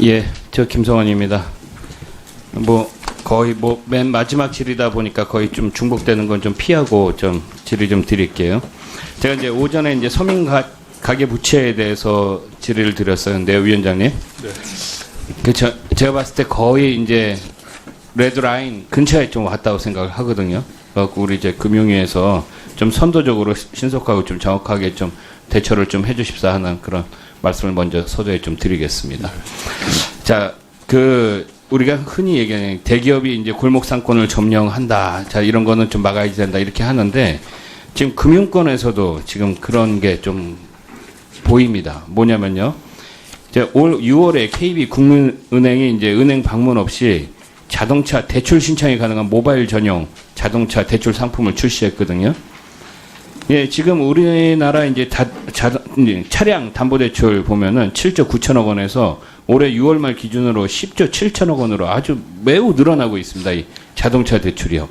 예, 저 김성원입니다. 거의 맨 마지막 질의다 보니까 거의 좀 중복되는 건 좀 피하고 좀 질의 좀 드릴게요. 제가 이제 오전에 이제 서민 가계 부채에 대해서 질의를 드렸었는데요, 위원장님. 네. 제가 봤을 때 거의 이제 레드라인 근처에 좀 왔다고 생각을 하거든요. 그래갖고 우리 이제 금융위에서 좀 선도적으로 신속하고 좀 정확하게 좀 대처를 좀 해주십사 하는 그런 말씀을 먼저 서두에 좀 드리겠습니다. 자, 우리가 흔히 얘기하는 대기업이 이제 골목 상권을 점령한다. 자, 이런 거는 좀 막아야 된다. 이렇게 하는데 지금 금융권에서도 지금 그런 게 좀 보입니다. 뭐냐면요. 이제 올 6월에 KB국민은행이 이제 은행 방문 없이 자동차 대출 신청이 가능한 모바일 전용 자동차 대출 상품을 출시했거든요. 예, 지금 우리나라 이제 차량 담보대출 보면은 7조 9천억 원에서 올해 6월 말 기준으로 10조 7천억 원으로 아주 매우 늘어나고 있습니다. 이 자동차 대출이요.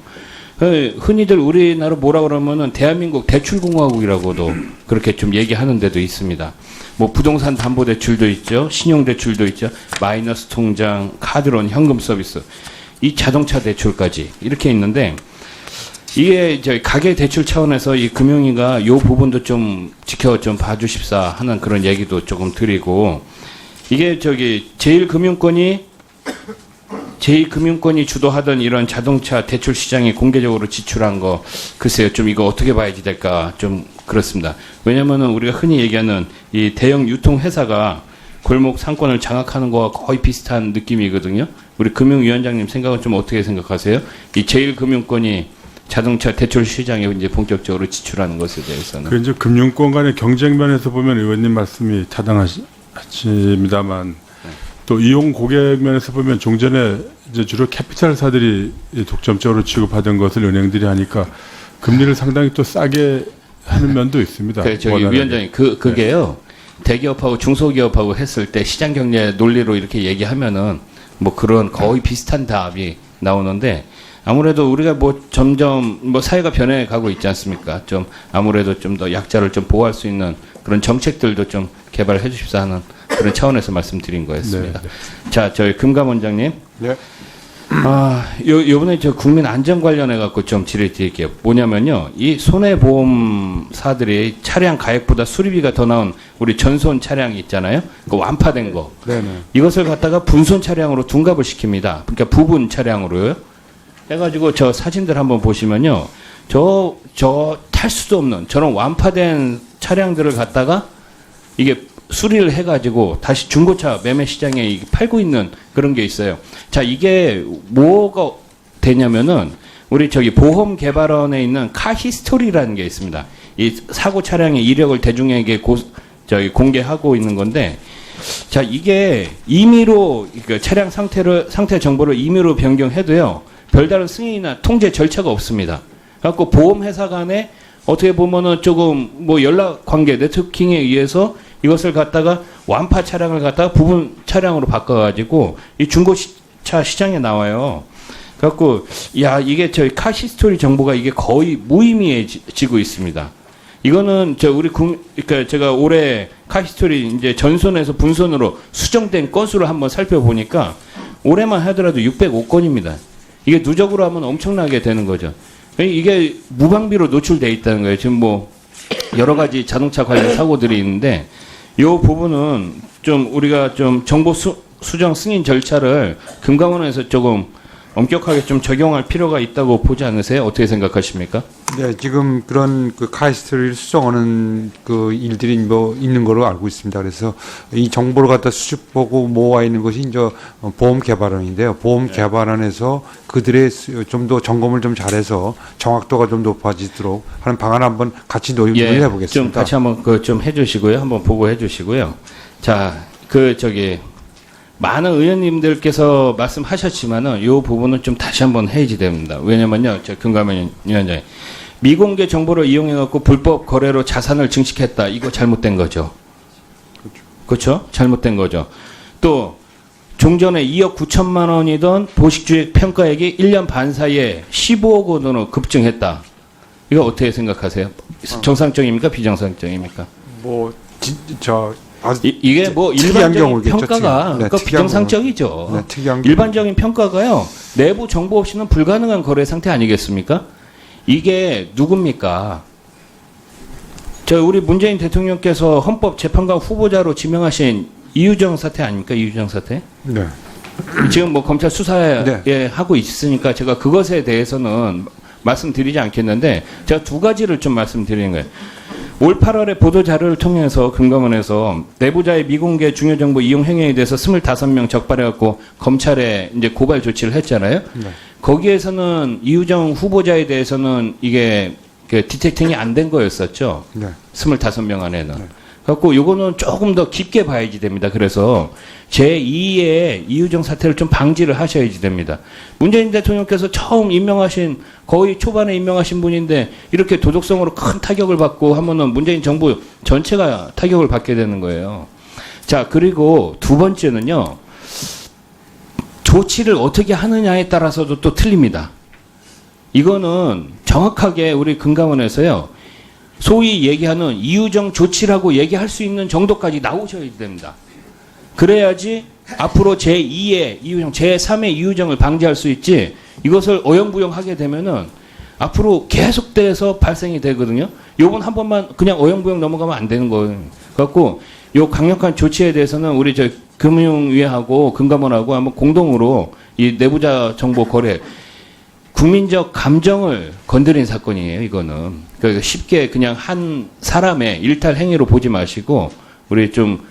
흔히들 우리나라 뭐라 그러면은 대한민국 대출공화국이라고도 그렇게 좀 얘기하는 데도 있습니다. 뭐 부동산 담보대출도 있죠. 신용대출도 있죠. 마이너스 통장, 카드론, 현금 서비스. 이 자동차 대출까지 이렇게 있는데 이게 저희 가계 대출 차원에서 이 금융위가 이 부분도 좀 좀 봐주십사 하는 그런 얘기도 조금 드리고 이게 제1금융권이 주도하던 이런 자동차 대출 시장에 공개적으로 지출한 거 글쎄요 좀 이거 어떻게 봐야지 될까 좀 그렇습니다. 왜냐면은 우리가 흔히 얘기하는 이 대형 유통 회사가 골목 상권을 장악하는 거와 거의 비슷한 느낌이거든요. 우리 금융위원장님 생각은 좀 어떻게 생각하세요? 이 제1금융권이 자동차 대출 시장에 이제 본격적으로 지출하는 것에 대해서는. 그 이제 금융권 간의 경쟁면에서 보면 의원님 말씀이 타당하십니다만 또 이용 고객 면에서 보면 종전에 이제 주로 캐피탈사들이 독점적으로 취급하던 것을 은행들이 하니까 금리를 상당히 또 싸게 하는 면도 있습니다. 위원장님 그게요. 대기업하고 중소기업하고 했을 때 시장 경제 논리로 이렇게 얘기하면은 뭐 그런 거의 비슷한 답이 나오는데 아무래도 우리가 뭐 점점 뭐 사회가 변해가고 있지 않습니까? 좀 아무래도 좀 더 약자를 좀 보호할 수 있는 그런 정책들도 좀 개발해 주십사 하는 그런 차원에서 말씀드린 거였습니다. 네, 네. 자, 저희 금감원장님. 네. 요번에 저 국민 안전 관련해 갖고 좀 질의 드릴게요. 뭐냐면요. 이 손해보험사들이 차량 가액보다 수리비가 더 나온 우리 전손 차량이 있잖아요. 그 완파된 거. 네네. 이것을 갖다가 분손 차량으로 둔갑을 시킵니다. 그러니까 부분 차량으로요. 해가지고 저 사진들 한번 보시면요. 탈 수도 없는 저런 완파된 차량들을 갖다가 이게 수리를 해가지고 다시 중고차 매매 시장에 팔고 있는 그런 게 있어요. 자, 이게 뭐가 되냐면은 우리 보험 개발원에 있는 카히스토리라는 게 있습니다. 이 사고 차량의 이력을 대중에게 공개하고 있는 건데, 자, 이게 임의로 차량 상태 정보를 임의로 변경해도요. 별다른 승인이나 통제 절차가 없습니다. 그래갖고 보험회사 간에 어떻게 보면은 조금 뭐 연락 관계 네트워킹에 의해서 이것을 갖다가 완파 차량을 갖다가 부분 차량으로 바꿔가지고 이 중고차 시장에 나와요. 그래갖고 이게 저희 카시스토리 정보가 이게 거의 무의미해지고 있습니다. 이거는 그러니까 제가 올해 카시스토리 이제 전손에서 분손으로 수정된 건수를 한번 살펴보니까 올해만 하더라도 605건입니다. 이게 누적으로 하면 엄청나게 되는 거죠. 이게 무방비로 노출돼 있다는 거예요. 지금 뭐 여러 가지 자동차 관련 사고들이 있는데 이 부분은 좀 우리가 좀 정보 수정 승인 절차를 금감원에서 조금 엄격하게 좀 적용할 필요가 있다고 보지 않으세요? 어떻게 생각하십니까? 네, 지금 그런 카이스트를 수정하는 그 일들이 뭐 있는 걸로 알고 있습니다. 그래서 이 정보를 갖다 수집하고 모아 있는 것이 이제 보험 개발원인데요. 보험 개발원에서 그들의 좀 더 점검을 좀 잘해서 정확도가 좀 높아지도록 하는 방안 한번 같이 논의해 보겠습니다. 좀 같이 한번 좀 해주시고요. 한번 보고해 주시고요. 자, 많은 의원님들께서 말씀하셨지만은 이 부분은 좀 다시 한번 해야지 됩니다. 왜냐면요, 금감원 위원장님 미공개 정보를 이용해갖고 불법 거래로 자산을 증식했다. 이거 잘못된 거죠. 그렇죠? 잘못된 거죠. 또 종전에 2억 9천만 원이던 보식주의 평가액이 1년 반 사이에 15억 원으로 급증했다. 이거 어떻게 생각하세요? 정상적입니까? 비정상적입니까? 아주 이게 뭐 특이한 일반적인 경우겠죠, 평가가 네, 그 특이한 부정상적이죠. 네, 특이한 일반적인 평가가요. 내부 정보 없이는 불가능한 거래 상태 아니겠습니까? 이게 누굽니까? 저 우리 문재인 대통령께서 헌법재판관 후보자로 지명하신 이유정 사태 아닙니까? 이유정 사태? 네. 지금 뭐 검찰 수사에 네. 하고 있으니까 제가 그것에 대해서는 말씀드리지 않겠는데 제가 두 가지를 좀 말씀드리는 거예요. 올 8월에 보도 자료를 통해서 금감원에서 내부자의 미공개 중요 정보 이용 행위에 대해서 25명 적발해갖고 검찰에 이제 고발 조치를 했잖아요. 네. 거기에서는 이유정 후보자에 대해서는 이게 그 디텍팅이 안 된 거였었죠. 네. 25명 안에는. 그래갖고 요거는 조금 더 깊게 봐야지 됩니다. 그래서 제2의 이유정 사태를 좀 방지를 하셔야지 됩니다. 문재인 대통령께서 처음 임명하신 거의 초반에 임명하신 분인데 이렇게 도덕성으로 큰 타격을 받고 하면은 문재인 정부 전체가 타격을 받게 되는 거예요. 자, 그리고 두 번째는요. 조치를 어떻게 하느냐에 따라서도 또 틀립니다. 이거는 정확하게 우리 금감원에서요. 소위 얘기하는 이유정 조치라고 얘기할 수 있는 정도까지 나오셔야 됩니다. 그래야지 앞으로 제2의 이유정, 제3의 이유정을 방지할 수 있지 이것을 어영부영하게 되면은 앞으로 계속돼서 발생이 되거든요. 요번 한 번만 그냥 어영부영 넘어가면 안 되는 거예요. 그래갖고 요 강력한 조치에 대해서는 우리 저 금융위하고 금감원하고 한번 공동으로 이 내부자 정보 거래 국민적 감정을 건드린 사건이에요, 이거는. 그러니까 쉽게 그냥 한 사람의 일탈 행위로 보지 마시고, 우리 좀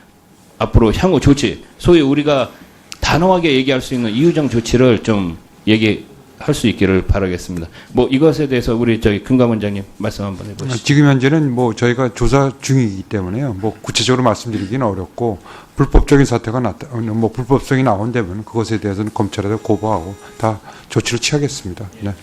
앞으로 향후 조치, 소위 우리가 단호하게 얘기할 수 있는 이유정 조치를 좀 얘기할 수 있기를 바라겠습니다. 뭐 이것에 대해서 우리 저기 금감원장님 말씀 한번 해보시죠. 지금 현재는 뭐 저희가 조사 중이기 때문에요. 뭐 구체적으로 말씀드리기는 어렵고 불법적인 사태가 뭐 불법성이 나온다면 그것에 대해서는 검찰에다 고발하고 다 조치를 취하겠습니다. 네.